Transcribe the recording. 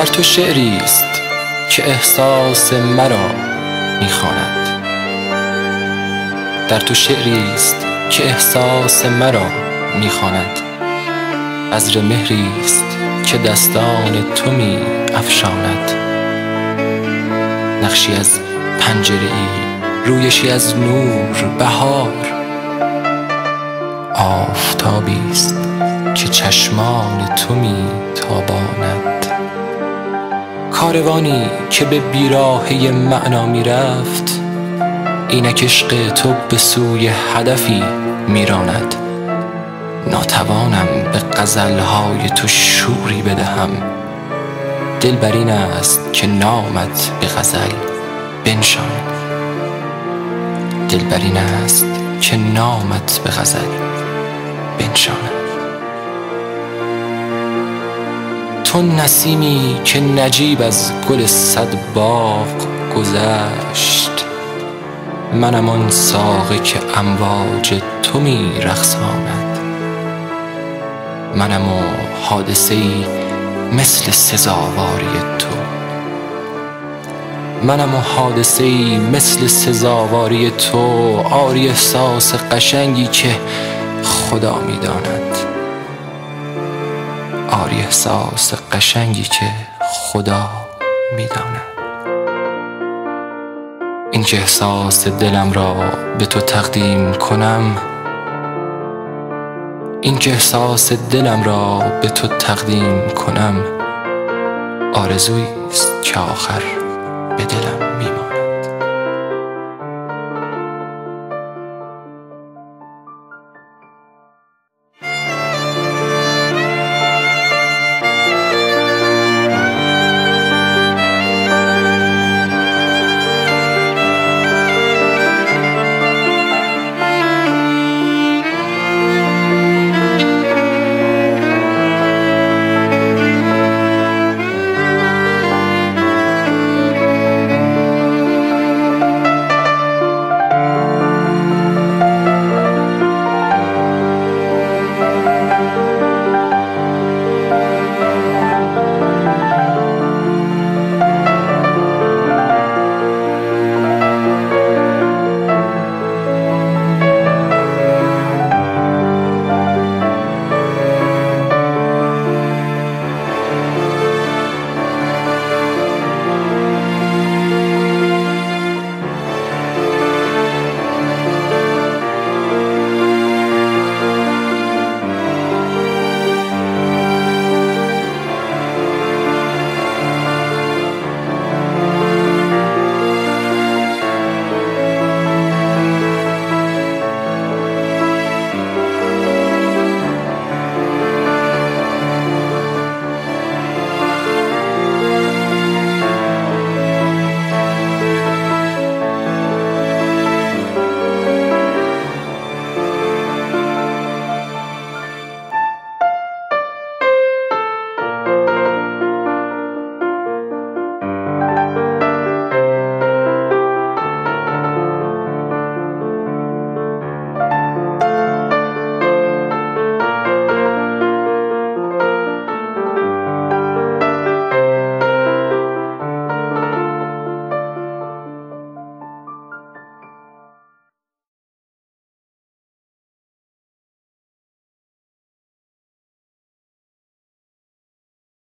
در تو شعری است که احساس مرا میخواند. در تو شعری است که احساس مرا میخواند. بذر مهری است که دستان تو می افشاند. نقشی از پنجره‌ای، رویشی از نور، بهار. آفتابی است که چشمان تو می تاباند. کاروانی که به بیراهه معنا می رفت، اینک عشق تو به سوی هدفی می راند. ناتوانم به غزلهای تو شوری بدهم. دل بر این است که نامت به غزل بنشاند. دل بر این است که نامت به غزل بنشاند. تو نسیمی که نجیب از گل صد باغ گذشت. منم آن ساقی که امواج تو می رقصاند. منم و حادثه‌ای مثل سزاواری تو. منم و حادثه‌ای مثل سزاواری تو. آری احساس قشنگی که خدا می داند. آری احساس قشنگی که خدا می داند. این که احساس دلم را به تو تقدیم کنم، این که احساس دلم را به تو تقدیم کنم، آرزویی است که آخر به دلم می‌ماند.